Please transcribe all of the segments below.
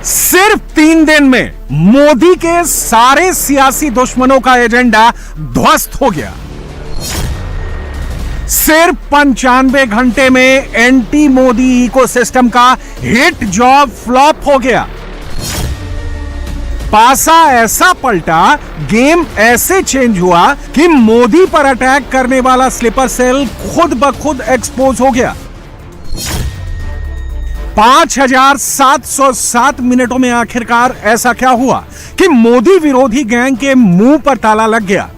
सिर्फ 3 दिन में मोदी के सारे सियासी दुश्मनों का एजेंडा ध्वस्त हो गया। सिर्फ 95 घंटे में एंटी मोदी इकोसिस्टम का हिट जॉब फ्लॉप हो गया। पासा ऐसा पलटा, गेम ऐसे चेंज हुआ कि मोदी पर अटैक करने वाला स्लीपर सेल खुद ब खुद एक्सपोज हो गया। 5707 मिनटों में आखिरकार ऐसा क्या हुआ कि मोदी विरोधी गैंग के मुंह पर ताला लग गया?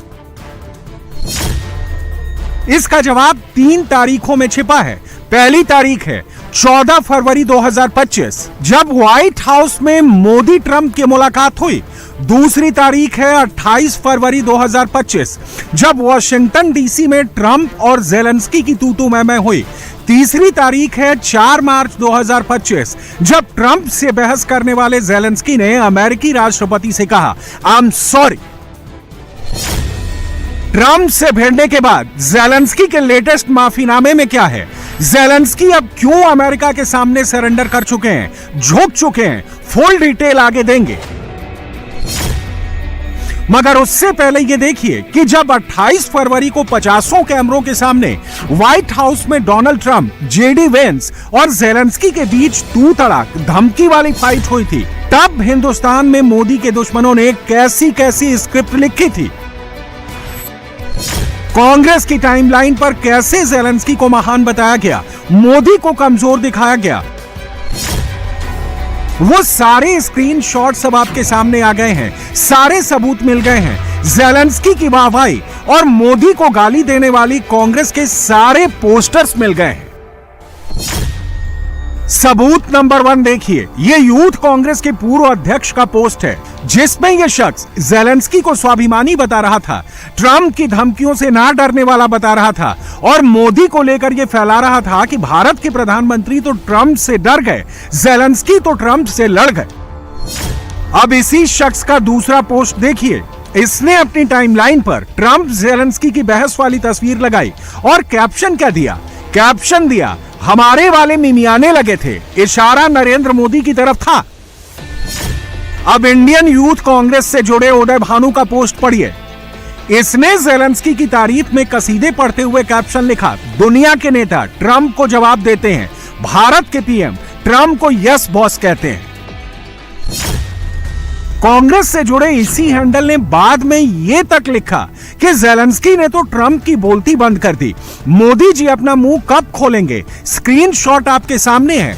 इसका जवाब 3 तारीखों में छिपा है। पहली तारीख है 14 फरवरी 2025, जब व्हाइट हाउस में मोदी ट्रंप की मुलाकात हुई। दूसरी तारीख है 28 फरवरी 2025, जब वॉशिंगटन डीसी में ट्रंप और ज़ेलेंस्की की तू-तू मैं हुई। तीसरी तारीख है 4 मार्च 2025, जब ट्रंप से बहस करने वाले ज़ेलेंस्की ने अमेरिकी राष्ट्रपति से कहा, आई एम सॉरी। ट्रंप से भिड़ने के बाद ज़ेलेंस्की के लेटेस्ट माफीनामे में क्या है? ज़ेलेंस्की अब क्यों अमेरिका के सामने सरेंडर कर चुके हैं, झुक चुके हैं? फुल डिटेल आगे देंगे। मगर उससे पहले ये देखिए कि जब 28 फरवरी को 50 कैमरों के सामने व्हाइट हाउस में डोनाल्ड ट्रंप, जेडी वेंस और ज़ेलेंस्की के बीच तू तड़ाक धमकी वाली फाइट हुई थी, तब हिंदुस्तान में मोदी के दुश्मनों ने कैसी कैसी स्क्रिप्ट लिखी थी। कांग्रेस की टाइमलाइन पर कैसे ज़ेलेंस्की को महान बताया गया, मोदी को कमजोर दिखाया गया, वो सारे स्क्रीनशॉट्स अब आपके सामने आ गए हैं। सारे सबूत मिल गए हैं। ज़ेलेंस्की की वाहवाही और मोदी को गाली देने वाली कांग्रेस के सारे पोस्टर्स मिल गए हैं। सबूत नंबर 1 देखिए, ये यूथ कांग्रेस के पूर्व अध्यक्ष का पोस्ट है, जिसमें यह शख्स ज़ेलेंस्की को स्वाभिमानी बता रहा था, ट्रंप की धमकियों से ना डरने वाला बता रहा था और मोदी को लेकर यह फैला रहा था कि भारत के प्रधानमंत्री तो ट्रंप से डर गए, ज़ेलेंस्की तो ट्रंप से लड़ गए। अब इसी शख्स का दूसरा पोस्ट देखिए। इसने अपनी टाइमलाइन पर ट्रंप ज़ेलेंस्की की बहस वाली तस्वीर लगाई और कैप्शन क्या दिया? कैप्शन दिया, हमारे वाले मिमियाने लगे थे, इशारा नरेंद्र मोदी की तरफ था। अब इंडियन यूथ कांग्रेस से जुड़े उदय भानु का पोस्ट पढ़िए। इसने ज़ेलेंस्की की तारीफ में कसीदे पढ़ते हुए कैप्शन लिखा, दुनिया के नेता ट्रंप को जवाब देते हैं, भारत के पीएम ट्रंप को यस बॉस कहते हैं। कांग्रेस से जुड़े इसी हैंडल ने बाद में यह तक लिखा कि ज़ेलेंस्की ने तो ट्रंप की बोलती बंद कर दी, मोदी जी अपना मुंह कब खोलेंगे? स्क्रीनशॉट आपके सामने है।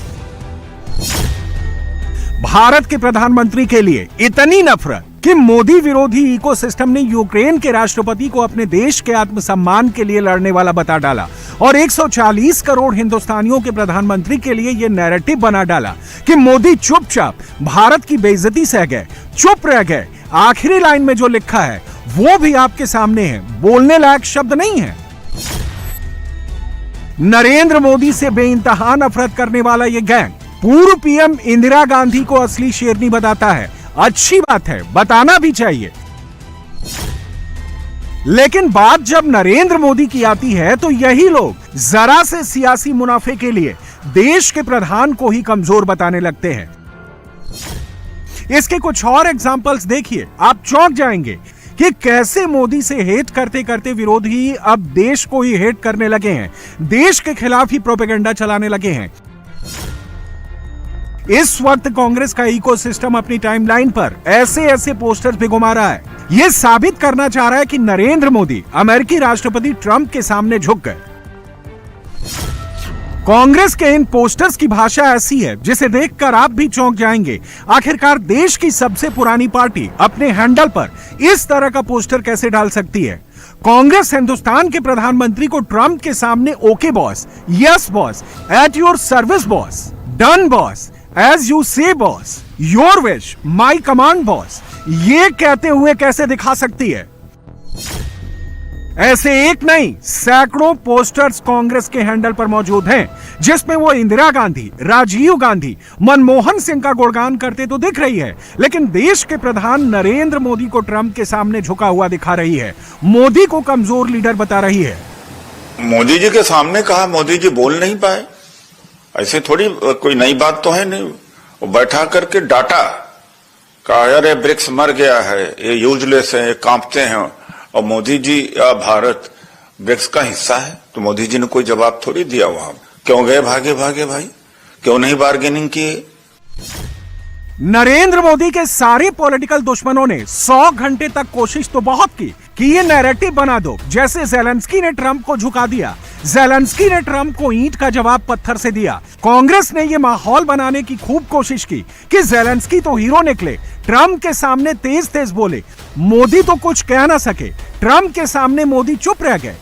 भारत के प्रधानमंत्री के लिए इतनी नफरत कि मोदी विरोधी इकोसिस्टम ने यूक्रेन के राष्ट्रपति को अपने देश के आत्मसम्मान के लिए लड़ने वाला बता डाला और 140 करोड़ हिंदुस्तानियों के प्रधानमंत्री के लिए यह नैरेटिव बना डाला कि मोदी चुपचाप भारत की बेइज्जती सह गए, चुप रह गए। आखिरी लाइन में जो लिखा है वो भी आपके सामने है, बोलने लायक शब्द नहीं है। नरेंद्र मोदी से बेइंतहा नफरत करने वाला यह गैंग पूर्व पीएम इंदिरा गांधी को असली शेरनी बताता है। अच्छी बात है, बताना भी चाहिए। लेकिन बात जब नरेंद्र मोदी की आती है तो यही लोग जरा से सियासी मुनाफे के लिए देश के प्रधान को ही कमजोर बताने लगते हैं। इसके कुछ और एग्जाम्पल्स देखिए, आप चौंक जाएंगे कि कैसे मोदी से हेट करते करते विरोधी अब देश को ही हेट करने लगे हैं, देश के खिलाफ ही प्रोपेगेंडा चलाने लगे हैं। इस वक्त कांग्रेस का इकोसिस्टम अपनी टाइमलाइन पर ऐसे ऐसे पोस्टर्स भी घुमा रहा है, यह साबित करना चाह रहा है कि नरेंद्र मोदी अमेरिकी राष्ट्रपति ट्रंप के सामने झुक गए। कांग्रेस के इन पोस्टर्स की भाषा ऐसी है जिसे देखकर आप भी चौंक जाएंगे। आखिरकार देश की सबसे पुरानी पार्टी अपने हैंडल पर इस तरह का पोस्टर कैसे डाल सकती है? कांग्रेस हिंदुस्तान के प्रधानमंत्री को ट्रंप के सामने okay boss, yes boss, at your service boss, done boss, as you say boss, your wish, my command boss, ये कहते हुए कैसे दिखा सकती है? ऐसे एक नहीं, सैकड़ों पोस्टर्स कांग्रेस के हैंडल पर मौजूद हैं, जिसमें वो इंदिरा गांधी, राजीव गांधी, मनमोहन सिंह का गुणगान करते तो दिख रही है, लेकिन देश के प्रधान नरेंद्र मोदी को ट्रंप के सामने झुका हुआ दिखा रही है, मोदी को कमजोर लीडर बता रही है। मोदी जी के सामने कहा, मोदी जी बोल नहीं पाए, ऐसे थोड़ी कोई नई बात तो है नहीं। वो बैठा करके डाटा कहा अरे ब्रिक्स मर गया है, ये यूजलेस है, ये कांपते हैं, और मोदी जी या भारत ब्रिक्स का हिस्सा है। तो मोदी जी ने कोई जवाब थोड़ी दिया वहां। क्यों गए भागे भागे भाई, क्यों नहीं बार्गेनिंग किए? नरेंद्र मोदी के सारे पॉलिटिकल दुश्मनों ने 100 घंटे तक कोशिश तो बहुत की कि ये नैरेटिव बना दो, जैसे ज़ेलेंस्की ने ट्रंप को झुका दिया, ज़ेलेंस्की ने ट्रंप को ईंट का जवाब पत्थर से दिया। कांग्रेस ने ये माहौल बनाने की खूब कोशिश की कि ज़ेलेंस्की तो हीरो निकले, ट्रंप के सामने तेज तेज बोले, मोदी तो कुछ कह ना सके, ट्रंप के सामने मोदी चुप रह गए।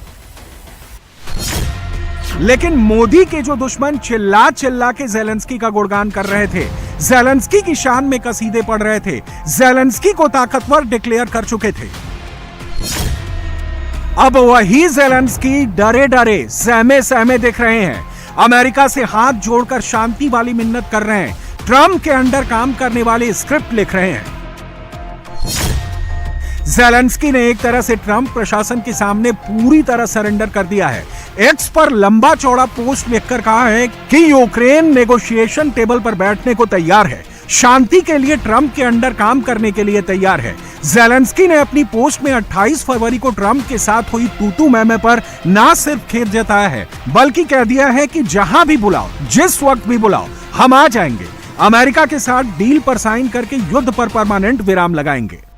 लेकिन मोदी के जो दुश्मन चिल्ला चिल्ला के ज़ेलेंस्की का गुणगान कर रहे थे, ज़ेलेंस्की की शान में कसीदे पढ़ रहे थे, ज़ेलेंस्की को ताकतवर डिक्लेयर कर चुके थे, अब वही ज़ेलेंस्की डरे डरे सहमे सहमे दिख रहे हैं, अमेरिका से हाथ जोड़कर शांति वाली मिन्नत कर रहे हैं, ट्रंप के अंडर काम करने वाले स्क्रिप्ट लिख रहे हैं। ज़ेलेंस्की ने एक तरह से ट्रंप प्रशासन के सामने पूरी तरह सरेंडर कर दिया है। एक्स पर लंबा चौड़ा पोस्ट लिखकर कहा है कि यूक्रेन नेगोशिएशन टेबल पर बैठने को तैयार है, शांति के लिए ट्रंप के अंडर काम करने के लिए तैयार है। ज़ेलेंस्की ने अपनी पोस्ट में 28 फरवरी को ट्रंप के साथ हुई तू-तू मैं-मैं पर ना सिर्फ खेद जताया है, बल्कि कह दिया है कि जहां भी बुलाओ, जिस वक्त भी बुलाओ, हम आ जाएंगे, अमेरिका के साथ डील पर साइन करके युद्ध पर परमानेंट विराम लगाएंगे।